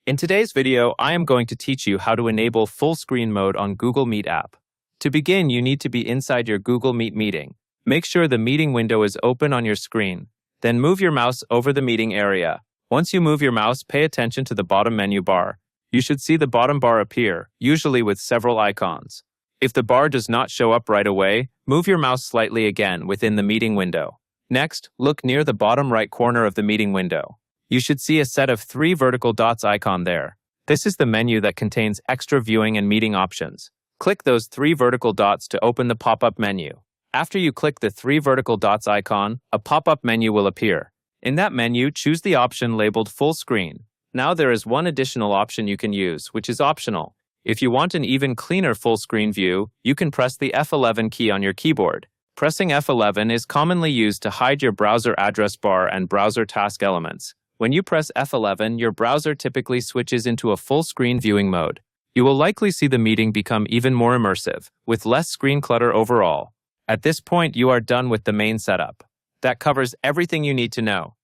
In today's video, I am going to teach you how to enable full screen mode on Google Meet app. To begin, you need to be inside your Google Meet meeting. Make sure the meeting window is open on your screen. Then move your mouse over the meeting area. Once you move your mouse, pay attention to the bottom menu bar. You should see the bottom bar appear, usually with several icons. If the bar does not show up right away, move your mouse slightly again within the meeting window. Next, look near the bottom right corner of the meeting window. You should see a set of 3 vertical dots icon there. This is the menu that contains extra viewing and meeting options. Click those 3 vertical dots to open the pop-up menu. After you click the 3 vertical dots icon, a pop-up menu will appear. In that menu, choose the option labeled Full Screen. Now there is one additional option you can use, which is optional. If you want an even cleaner full screen view, you can press the F11 key on your keyboard. Pressing F11 is commonly used to hide your browser address bar and browser task elements. When you press F11, your browser typically switches into a full screen viewing mode. You will likely see the meeting become even more immersive, with less screen clutter overall. At this point, you are done with the main setup. That covers everything you need to know.